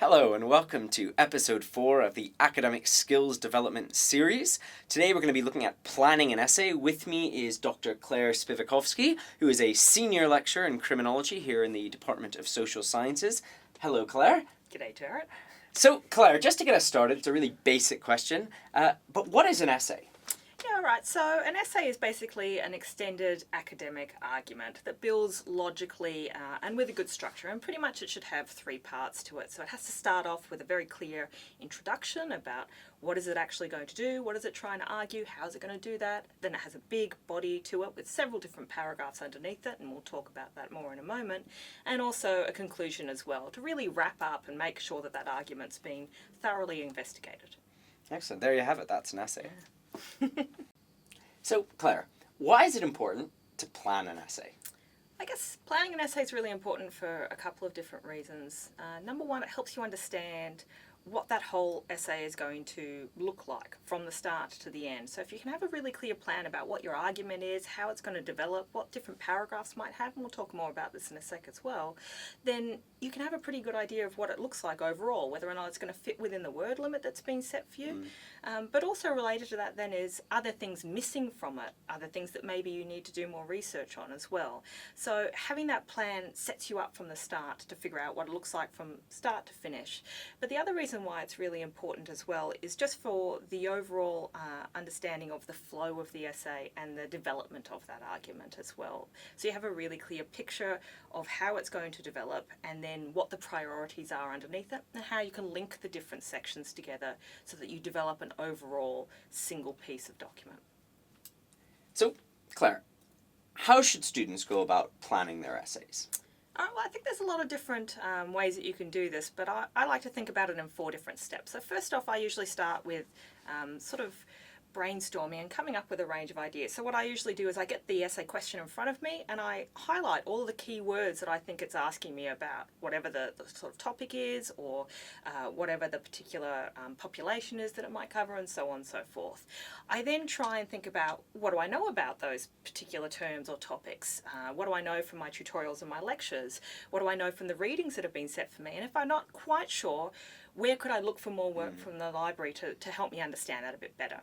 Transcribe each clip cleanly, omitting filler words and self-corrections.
Hello and welcome to episode 4 of the Academic Skills Development series. Today we're going to be looking at planning an essay. With me is Dr. Claire Spivakovsky, who is a senior lecturer in criminology here in the Department of Social Sciences. Hello, Claire. G'day, Jarrett. So, Claire, just to get us started, it's a really basic question, but what is an essay? Yeah, right. So an essay is basically an extended academic argument that builds logically and with a good structure. And pretty much it should have 3 parts to it. So it has to start off with a very clear introduction about what is it actually going to do, what is it trying to argue, how is it going to do that. Then it has a big body to it with several different paragraphs underneath it, and we'll talk about that more in a moment. And also a conclusion as well, to really wrap up and make sure that that argument's been thoroughly investigated. Excellent. There you have it. That's an essay. Yeah. So, Claire, why is it important to plan an essay? I guess planning an essay is really important for a couple of different reasons. Number one, it helps you understand what that whole essay is going to look like from the start to the end. So if you can have a really clear plan about what your argument is, how it's going to develop, what different paragraphs might have, and we'll talk more about this in a sec as well, then you can have a pretty good idea of what it looks like overall, whether or not it's going to fit within the word limit that's been set for you. But also related to that then is, are there things missing from it? Are there things that maybe you need to do more research on as well? So having that plan sets you up from the start to figure out what it looks like from start to finish. But the other reason why it's really important as well is just for the overall understanding of the flow of the essay and the development of that argument as well. So you have a really clear picture of how it's going to develop, and then what the priorities are underneath it, and how you can link the different sections together so that you develop an overall single piece of document. So, Claire, how should students go about planning their essays? Well, I think there's a lot of different ways that you can do this, but I like to think about it in 4 different steps. So first off, I usually start with sort of brainstorming and coming up with a range of ideas. So what I usually do is I get the essay question in front of me and I highlight all the key words that I think it's asking me about, whatever the sort of topic is, or whatever the particular population is that it might cover, and so on and so forth. I then try and think about, what do I know about those particular terms or topics? What do I know from my tutorials and my lectures? What do I know from the readings that have been set for me? And if I'm not quite sure, where could I look for more work from the library to help me understand that a bit better?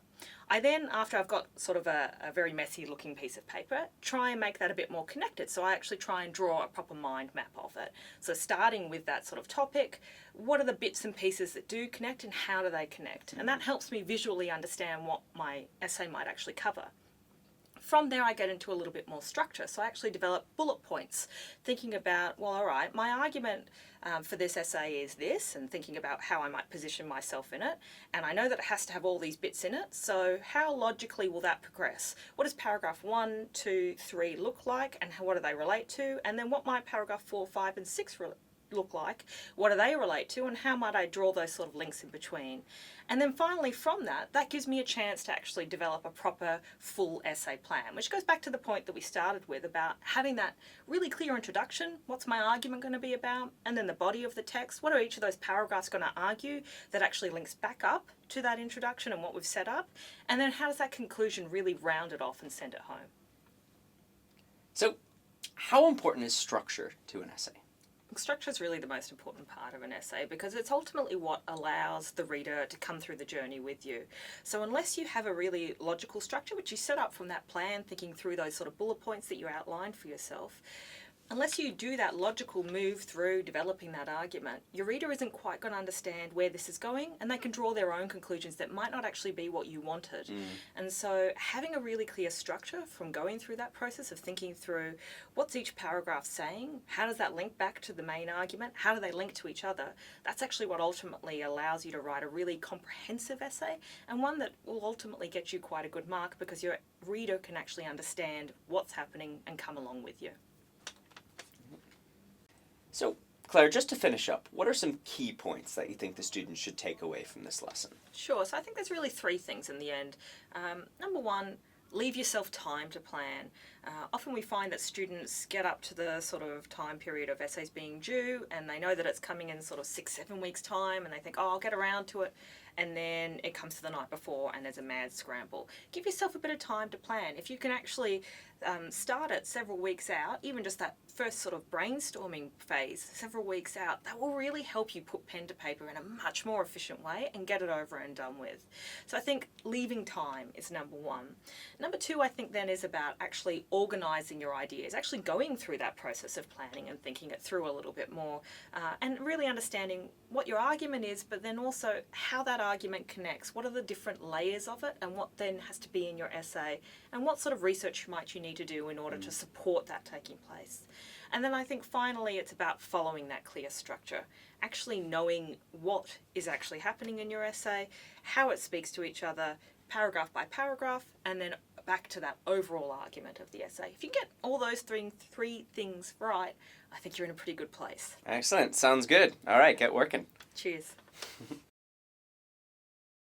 I then, after I've got sort of a very messy looking piece of paper, try and make that a bit more connected. So I actually try and draw a proper mind map of it. So starting with that sort of topic, what are the bits and pieces that do connect and how do they connect? And that helps me visually understand what my essay might actually cover. From there I get into a little bit more structure. So I actually develop bullet points, thinking about, well, all right, my argument for this essay is this, and thinking about how I might position myself in it. And I know that it has to have all these bits in it, so how logically will that progress? What does paragraph 1, 2, 3 look like, and what do they relate to? And then what might paragraph 4, 5 and 6 look like? What do they relate to, and how might I draw those sort of links in between? And then finally from that gives me a chance to actually develop a proper full essay plan, which goes back to the point that we started with about having that really clear introduction. What's my argument going to be about? And then the body of the text. What are each of those paragraphs going to argue that actually links back up to that introduction and what we've set up? And then how does that conclusion really round it off and send it home? So, how important is structure to an essay? Structure is really the most important part of an essay, because it's ultimately what allows the reader to come through the journey with you. So unless you have a really logical structure, which you set up from that plan, thinking through those sort of bullet points that you outlined for yourself, unless you do that logical move through developing that argument, your reader isn't quite going to understand where this is going, and they can draw their own conclusions that might not actually be what you wanted. And so having a really clear structure from going through that process of thinking through what's each paragraph saying, how does that link back to the main argument, how do they link to each other, that's actually what ultimately allows you to write a really comprehensive essay, and one that will ultimately get you quite a good mark, because your reader can actually understand what's happening and come along with you. So, Claire, just to finish up, what are some key points that you think the students should take away from this lesson? Sure, so I think there's really 3 things in the end. Number 1, leave yourself time to plan. Often we find that students get up to the sort of time period of essays being due, and they know that it's coming in sort of 6-7 weeks time, and they think, oh, I'll get around to it, and then it comes to the night before and there's a mad scramble. Give yourself a bit of time to plan. If you can actually start it several weeks out, even just that first sort of brainstorming phase several weeks out, that will really help you put pen to paper in a much more efficient way and get it over and done with. So I think leaving time is number one. Number two, I think then, is about actually organising your ideas, actually going through that process of planning and thinking it through a little bit more, and really understanding what your argument is, but then also how that argument connects. What are the different layers of it, and what then has to be in your essay, and what sort of research might you need to do in order to support that taking place. And then I think finally it's about following that clear structure, actually knowing what is actually happening in your essay, how it speaks to each other, paragraph by paragraph, and then back to that overall argument of the essay. If you get all those three things right, I think you're in a pretty good place. Excellent. Sounds good. All right, get working. Cheers.